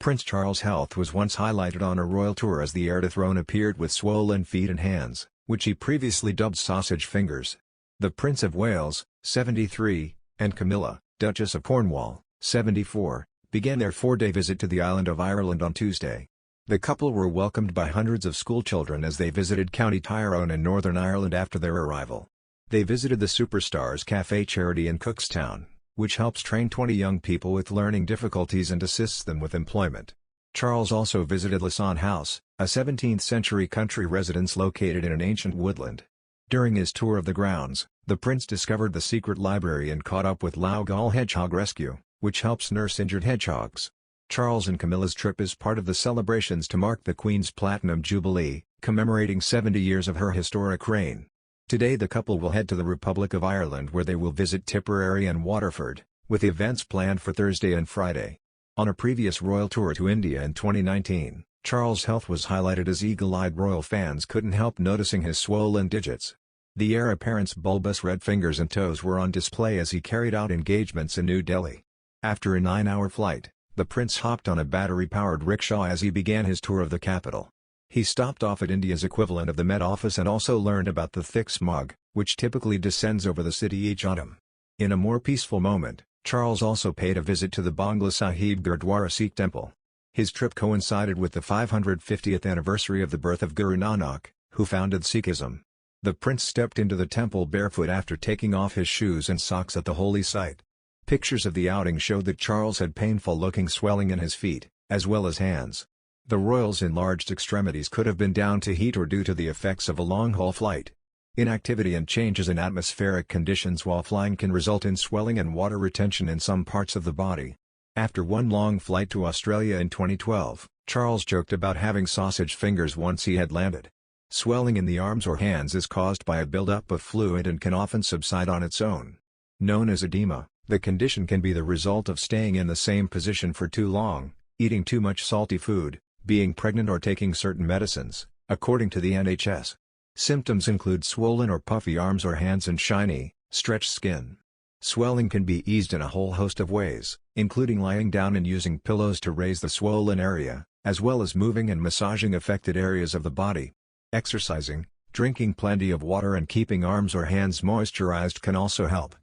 Prince Charles' health was once highlighted on a royal tour as the heir to the throne appeared with swollen feet and hands, which he previously dubbed sausage fingers. The Prince of Wales, 73, and Camilla, Duchess of Cornwall, 74, began their 4-day visit to the island of Ireland on Tuesday. The couple were welcomed by hundreds of schoolchildren as they visited County Tyrone in Northern Ireland after their arrival. They visited the Superstars Café charity in Cookstown, which helps train 20 young people with learning difficulties and assists them with employment. Charles also visited Lissan House, a 17th-century country residence located in an ancient woodland. During his tour of the grounds, the prince discovered the secret library and caught up with Loughgall Hedgehog Rescue, which helps nurse injured hedgehogs. Charles and Camilla's trip is part of the celebrations to mark the Queen's Platinum Jubilee, commemorating 70 years of her historic reign. Today the couple will head to the Republic of Ireland where they will visit Tipperary and Waterford, with events planned for Thursday and Friday. On a previous royal tour to India in 2019, Charles' health was highlighted as eagle-eyed royal fans couldn't help noticing his swollen digits. The heir apparent's bulbous red fingers and toes were on display as he carried out engagements in New Delhi. After a 9-hour flight, the prince hopped on a battery-powered rickshaw as he began his tour of the capital. He stopped off at India's equivalent of the Met Office and also learned about the thick smog, which typically descends over the city each autumn. In a more peaceful moment, Charles also paid a visit to the Bangla Sahib Gurdwara Sikh temple. His trip coincided with the 550th anniversary of the birth of Guru Nanak, who founded Sikhism. The prince stepped into the temple barefoot after taking off his shoes and socks at the holy site. Pictures of the outing showed that Charles had painful-looking swelling in his feet, as well as hands. The royal's enlarged extremities could have been down to heat or due to the effects of a long-haul flight. Inactivity and changes in atmospheric conditions while flying can result in swelling and water retention in some parts of the body. After one long flight to Australia in 2012, Charles joked about having sausage fingers once he had landed. Swelling in the arms or hands is caused by a buildup of fluid and can often subside on its own. Known as edema, the condition can be the result of staying in the same position for too long, eating too much salty food, being pregnant or taking certain medicines, according to the NHS. Symptoms include swollen or puffy arms or hands and shiny, stretched skin. Swelling can be eased in a whole host of ways, including lying down and using pillows to raise the swollen area, as well as moving and massaging affected areas of the body. Exercising, drinking plenty of water and keeping arms or hands moisturized can also help.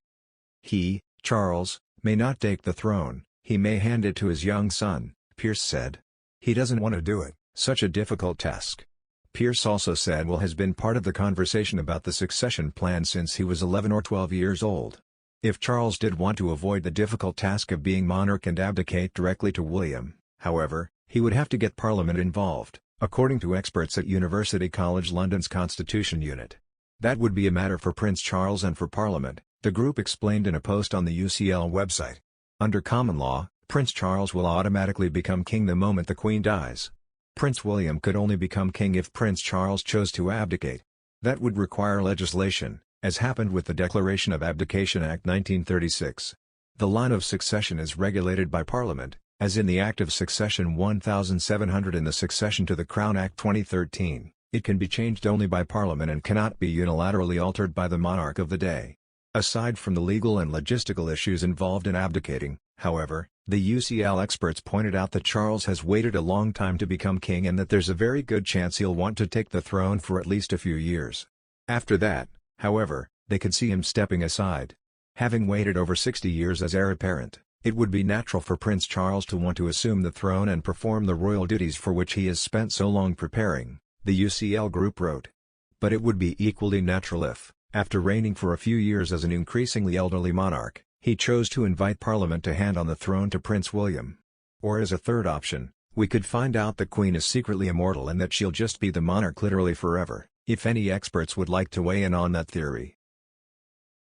He, Charles, may not take the throne, he may hand it to his young son, Piers said. He doesn't want to do it, such a difficult task. Piers also said Will has been part of the conversation about the succession plan since he was 11 or 12 years old. If Charles did want to avoid the difficult task of being monarch and abdicate directly to William, however, he would have to get Parliament involved, according to experts at University College London's Constitution Unit. That would be a matter for Prince Charles and for Parliament, the group explained in a post on the UCL website. Under common law, Prince Charles will automatically become king the moment the Queen dies. Prince William could only become king if Prince Charles chose to abdicate. That would require legislation, as happened with the Declaration of Abdication Act 1936. The line of succession is regulated by Parliament, as in the Act of Succession 1700 and the Succession to the Crown Act 2013. It can be changed only by Parliament and cannot be unilaterally altered by the monarch of the day. Aside from the legal and logistical issues involved in abdicating, however, the UCL experts pointed out that Charles has waited a long time to become king and that there's a very good chance he'll want to take the throne for at least a few years. After that, however, they could see him stepping aside. Having waited over 60 years as heir apparent, it would be natural for Prince Charles to want to assume the throne and perform the royal duties for which he has spent so long preparing, the UCL group wrote. But it would be equally natural if, after reigning for a few years as an increasingly elderly monarch, he chose to invite Parliament to hand on the throne to Prince William. Or as a third option, we could find out the Queen is secretly immortal and that she'll just be the monarch literally forever, if any experts would like to weigh in on that theory.